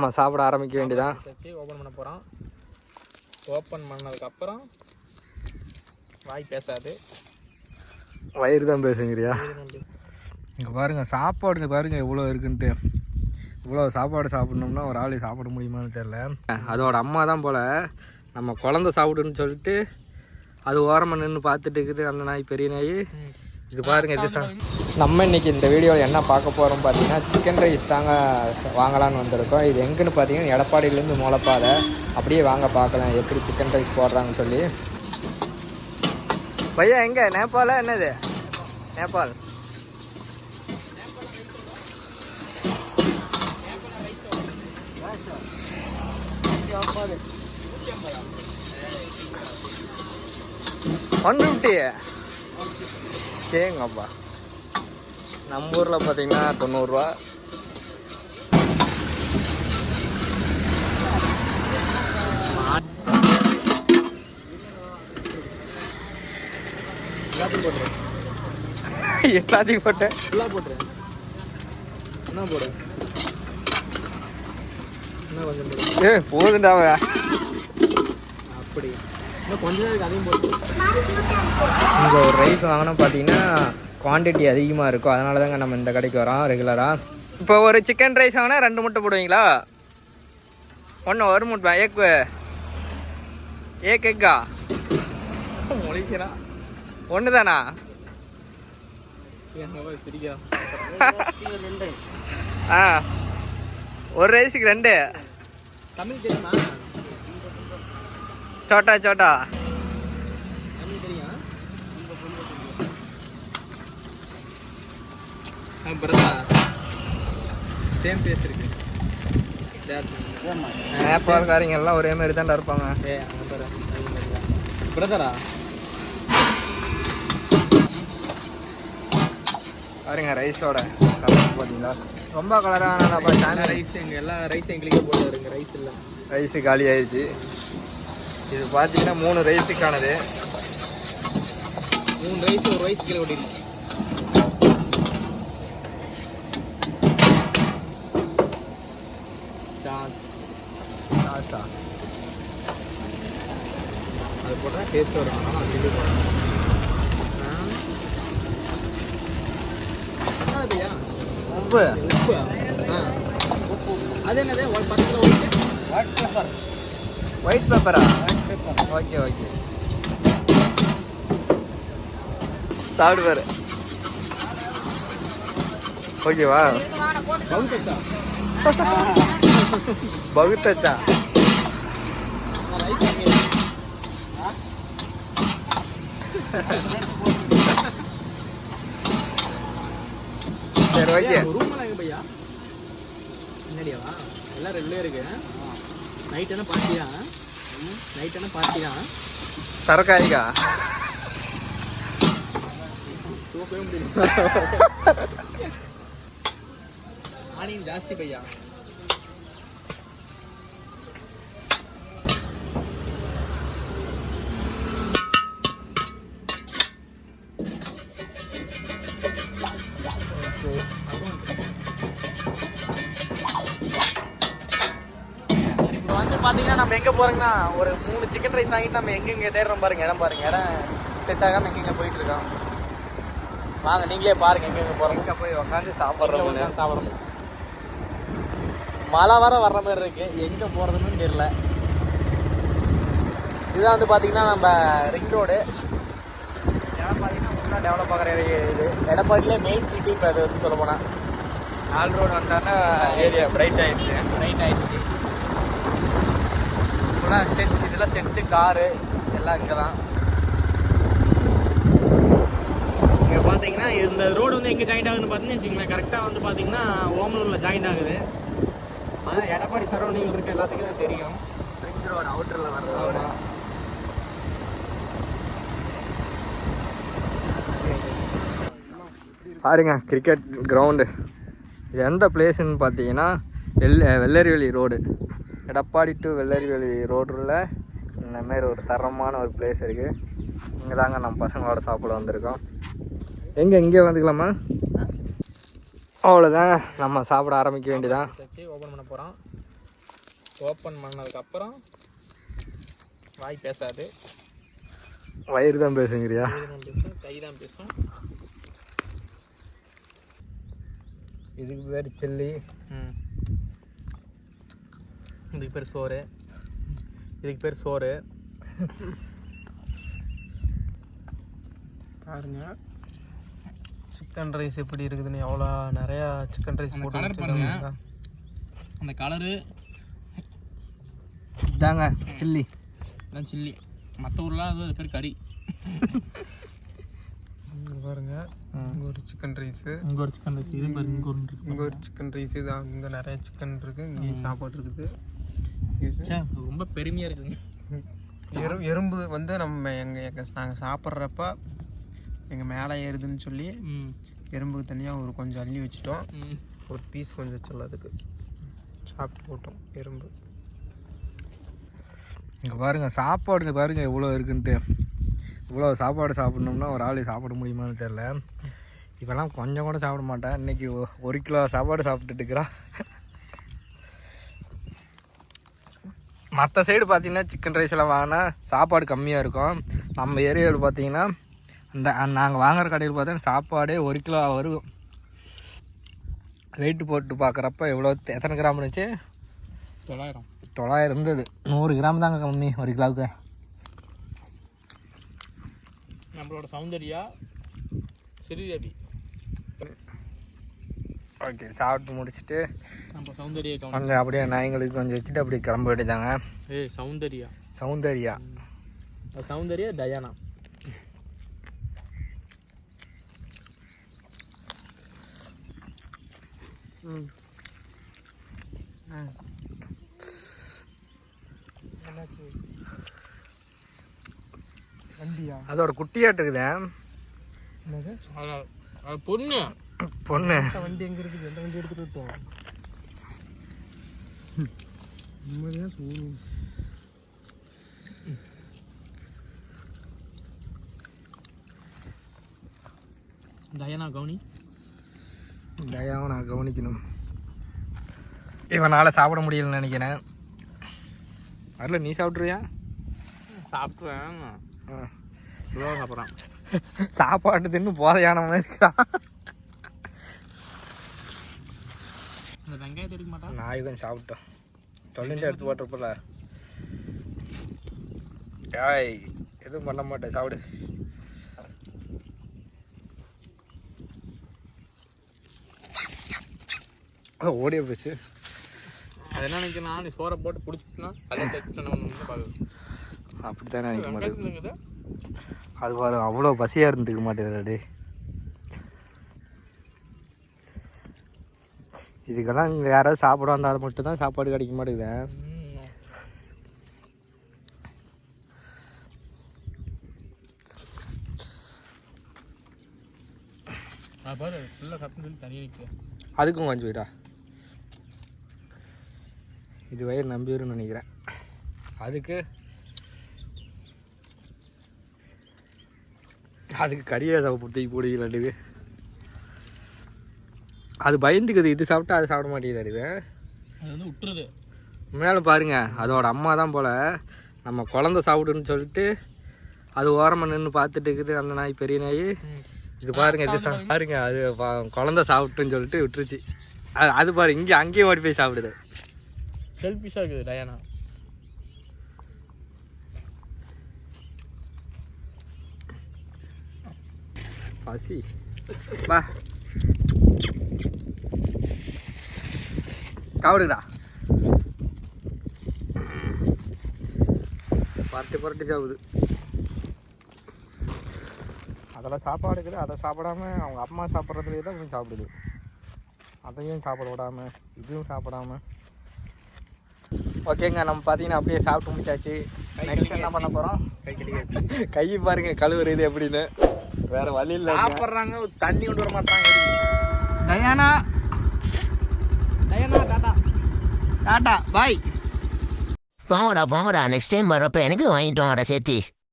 நம்ம சாப்பிட ஆரம்பிக்க வேண்டியதான். ஓப்பன் பண்ண போகிறோம். ஓப்பன் பண்ணதுக்கப்புறம் வாய் பேசாது, வயிறு தான் பேசுங்கிறியா? இங்கே பாருங்கள் சாப்பாடுங்க பாருங்கள் எவ்வளோ இருக்குன்ட்டு. இவ்வளோ சாப்பாடு சாப்பிட்ணும்னா ஒரு ஆள் சாப்பிட முடியுமான்னு தெரில. அதோட அம்மா தான் போல் நம்ம குழந்த சாப்பிடுன்னு சொல்லிட்டு அது ஓரமாக நின்று பார்த்துட்டு இருக்குது அந்த நாய், பெரிய நாய். இது பாருங்கள் இது நம்ம இன்றைக்கி இந்த வீடியோவில் என்ன பார்க்க போகிறோம் பார்த்தீங்கன்னா சிக்கன் ரைஸ் தாங்க வாங்கலான்னு வந்திருக்கோம். இது எங்கேன்னு பார்த்தீங்கன்னா எடப்பாடியிலேருந்து மூலப்பாதை. அப்படியே வாங்க பார்க்கலாம் எப்படி சிக்கன் ரைஸ் போடுறாங்கன்னு சொல்லி. பையா எங்கே நேபாளா என்னது? நேபாள். $150 கேங்கப்பா. நம்ம ஊரில் பார்த்தீங்கன்னா $90. எல்லாத்தையும் போட்டேன். ஃபுல்லாக போட்டுறேன். என்ன போடு? என்ன கொஞ்சம் போடு. போதுண்டாவ அப்படி இன்னும் கொஞ்ச நேரம் அதையும் போட்டு. இங்கே ஒரு ரைஸ் வாங்கினா பார்த்தீங்கன்னா குவான்டிட்டி அதிகமாக இருக்கும். அதனால தாங்க நம்ம இந்த கடைக்கு வரோம் ரெகுலராக. இப்போ ஒரு சிக்கன் ரைஸ் வாங்கினா 2 முட்டை போடுவீங்களா? ஒரு முட்டை எக்கா முழிக்கிறான். ஒன்று தானா? ஒரு ரைஸுக்கு 2. தமிழ் தெரியுமா? சோட்டா தமிழ் தெரியும். சேம் பேஸ் இருக்கு. நேபாளக்காரங்க எல்லாம் ஒரே மாதிரி தான்டா இருப்பாங்க. பிரதரா பாருங்க ரைஸோட கலர் பார்த்தீங்களா? ரொம்ப கலரான ரைஸ். எங்கள் எல்லா ரைஸும் எங்களுக்கே போடுவாருங்க. ரைஸ் இல்லை, ரைஸு காலி ஆயிடுச்சு. இது பார்த்தீங்கன்னா 3 ரைஸுக்கானது. 3 ரைஸ் ஒரு ரைஸ் கிலோ ஓடிடுச்சு. அது போட்டால் டேஸ்ட் வரும். ஆனால் அது சொல்லி போடுறேன். உப்பு அது என்னது? பக்கத்தில் ஒயிட் பேப்பரா? ஓகே சாப்பிடு பாரு. ஓகேவா? பகுத்தச்சா சரி ஓகே. ரூமெல்லாம் எங்கே பையா? என்னடியாவா? எல்லாம் ரெகுலர் இருக்கு. நைட் என்ன பார்ட்டி தான். சரக்காயிக்கா தூக்கவே முடியல. ஆனியன் ஜாஸ்தி பையா. பார்த்தீங்கன்னா நம்ம எங்கே போகிறோங்கன்னா ஒரு 3 சிக்கன் ரைஸ் வாங்கிட்டு நம்ம எங்கெங்கே தேடுறோம் பாருங்கள். இடம் செட் ஆகாமல் எங்கெங்கே போயிட்டுருக்கோம். வாங்க நீங்களே பாருங்கள் எங்கெங்கே போகிறோம். போய் உட்காந்து சாப்பிட்றோம். மழை வர்ற மாதிரி இருக்குது. எங்கே போகிறதுன்னு தெரியல. இதுதான் வந்து பார்த்தீங்கன்னா நம்ம ரிங் ரோடு. இடம் பார்த்தீங்கன்னா ஃபுல்லாக டெவலப் ஆகிற இது. எடப்பாடியிலே மெயின் சிட்டி. இப்போ அது வந்து சொல்ல போனால் 4 ரோடு வந்தாங்கன்னா ஏரியா பிரைட் ஆகிடுச்சு. இதெல்லாம் செட்டு காரு எல்லாம் இங்கே தான். இங்கே பார்த்தீங்கன்னா இந்த ரோடு வந்து எங்கே ஜாயிண்ட் ஆகுதுன்னு பார்த்தீங்கன்னா வச்சுக்கோங்களேன். கரெக்டாக வந்து பார்த்தீங்கன்னா ஓமலூரில் ஜாயிண்ட் ஆகுது. ஆனால் எடப்பாடி சரௌண்டிங்கில் இருக்க எல்லாத்துக்கும் தான் தெரியும். ரிங் ரோடு அவுட்டரில் வர்றது. பாருங்க கிரிக்கெட் கிரவுண்டு. இது எந்த பிளேஸுன்னு பார்த்தீங்கன்னா வெள்ளரிவெளி ரோடு. எடப்பாடி டு வெள்ளரிவெளி ரோடில் இந்தமாரி ஒரு தரமான ஒரு பிளேஸ் இருக்குது. இங்கே தாங்க நம்ம பசங்களோட சாப்பிட வந்திருக்கோம். இங்கே வந்துக்கலாமா? அவ்வளோதாங்க, நம்ம சாப்பிட ஆரம்பிக்க வேண்டியதான். ஓப்பன் பண்ண போகிறோம். ஓப்பன் பண்ணதுக்கப்புறம் வாய் பேசாது, வயிறு தான் பேசுங்கிறியா? பேசும், கை தான் பேசும். இதுக்கு பேர் சில்லி. இதுக்கு பேர் சோறு. இதுக்கு பேர் சோறு. பாருங்க சிக்கன் ரைஸ் எப்படி இருக்குதுன்னு. எவ்வளோ நிறையா சிக்கன் ரைஸ் போட்டு கலர் பாருங்க. அந்த கலரு இதாங்க சில்லி. இதான் சில்லி. மற்ற ஊர்லாம் அது பேர் கறி. இங்கே பாருங்க, இங்கே ஒரு சிக்கன் ரைஸு, இங்கே ஒரு சிக்கன் ரைஸ். இது பாருங்க, இங்கே ஒன்று இருக்கு. இங்கே ஒரு சிக்கன் ரைஸ் தான். இங்கே நிறைய சிக்கன் இருக்குது. இங்கேயும் சாப்பாடு இருக்குது. ரொம்ப பெருமையாக இருக்குதுங்க. எறும்பு வந்து நம்ம நாங்கள் சாப்பிட்றப்ப எங்கள் மேலே ஏறுதுன்னு சொல்லி எறும்புக்கு தனியாக ஒரு கொஞ்சம் அள்ளி வச்சுட்டோம். ஒரு பீஸ் கொஞ்சம் வச்சிடலாம், அதுக்கு சாப்பிட்டு போட்டோம் எறும்பு. இங்கே பாருங்கள் சாப்பாடு பாருங்கள் எவ்வளோ இருக்குன்ட்டு. இவ்வளோ சாப்பாடு சாப்பிட்ணும்னா ஒரு ஆள் சாப்பிட முடியுமான்னு தெரில. இப்போல்லாம் கொஞ்சம் கூட சாப்பிட மாட்டேன். இன்றைக்கி 1 கிலோ சாப்பாடு சாப்பிட்டுட்டு இருக்கிறான். மற்ற சைடு பார்த்திங்கன்னா சிக்கன் ரைஸ் எல்லாம் வாங்கினா சாப்பாடு கம்மியாக இருக்கும். நம்ம ஏரியாவில் பார்த்திங்கன்னா நாங்கள் வாங்குகிற கடையில் பார்த்தீங்கன்னா சாப்பாடே 1 கிலோ வரும். வெயிட்டு போட்டு பார்க்குறப்ப எவ்வளோ எத்தனை கிராம் இருந்துச்சு? 900 இருந்தது. 100 கிராம் தாங்க கம்மி 1 கிலோவுக்கு. நம்மளோட சௌந்தர்யா ஸ்ரீதேவி. ஓகே, சாப்பிட்டு முடிச்சுட்டு நம்ம சௌந்தர்யா கொஞ்சம் அப்படியே நாய்ங்களுக்கு கொஞ்சம் வச்சுட்டு அப்படியே கிளம்ப வேண்டியதாங்க. சௌந்தர்யா சௌந்தர்யா டயானா. வண்டியா? அதோட குட்டியாட்டு இருக்குதே. என்னது பொண்ணு? வண்டி எங்கே இருக்குது? எந்த வண்டி எடுத்துகிட்டு விட்டோம்? நிம்மதியாக சூடு. டயானா கவுனி. தயாவை நான் கவனிக்கணும். இவனால் சாப்பிட முடியலன்னு நினைக்கிறேன். அதில் நீ சாப்பிட்றியா? சாப்பிட்றேன். இவ்வளோ சாப்பிட்றான். சாப்பாடு தின்னு போதையான மாதிரி இருக்கான். இந்த வெங்காயத்தை எடுக்க மாட்டான். நாய் கொஞ்சம் சாப்பிட்டோம். தொலைந்து எடுத்து போட்டிருப்பல. ஏய், எதுவும் பண்ண மாட்டேன், சாப்பிடு. ஓடிய போச்சு. அது என்ன நினைக்கிறேன், நீ சோறை போட்டு பிடிச்சிட்டுனா அதை தைச்சு பார்க்குது. அப்படித்தானே நினைக்க மாட்டேங்குது. அது பாரு, அவ்வளோ பசியாக இருந்துக்க மாட்டேங்குது. இதுக்கெல்லாம் இங்கே யாராவது சாப்பிட வந்தால் மட்டும்தான் சாப்பாடு கிடைக்க மாட்டேங்குது. பாரு ஃபுல்லாக சாப்பிட்டு சொல்லி தனியாக நிற்க. அதுக்கும் கொஞ்சம் வீடா இது வயிறு நம்பிடும்னு நினைக்கிறேன். அதுக்கு கறியை தூக்கி போடுவீங்களாட்டுது. அது பயந்துக்குது. இது சாப்பிட்டா அது சாப்பிட மாட்டேங்குது. இது அது வந்து விட்டுருது. முன்னாலும் பாருங்க, அதோட அம்மா தான் போல் நம்ம குழந்தை சாப்பிடுன்னு சொல்லிட்டு அது ஓரமாக நின்று பார்த்துட்டு இருக்குது. அந்த நாய், பெரிய நாய். இது பாருங்க, இது பாருங்க, அது குழந்தை சாப்பிட்டுன்னு சொல்லிட்டு விட்டுருச்சு. அது பாரு, அங்கேயும் ஓடி போய் சாப்பிடுது. செல்ஃபிஷாக இருக்குது டயானா. பசி வா சாப்பிடுடா. புரட்டி சாப்பிடுது. அதெல்லாம் சாப்பாடு இருக்குது. அதை சாப்பிடாம அவங்க அம்மா சாப்பிட்றதுலேயே தான் கொஞ்சம் சாப்பிடுது. அதையும் சாப்பிட விடாம இதுவும் சாப்பிடாம. ஓகேங்க, நம்ம பார்த்தீங்கன்னா அப்படியே சாப்பிட்டு முடிச்சாச்சு. நெக்ஸ்ட் என்ன பண்ண போகிறோம்? கை பாருங்க கழுவுறது எப்படின்னு. வேற வழி இல்லை. சாப்பிட்றாங்க, தண்ணி கொண்டு வர மாட்டாங்க. டயானா டாட்டா பாய். போங்கடா நெக்ஸ்ட் டைம் வரப்போ எனக்கு வாங்கிட்டு வாங்கடா சேர்த்தி.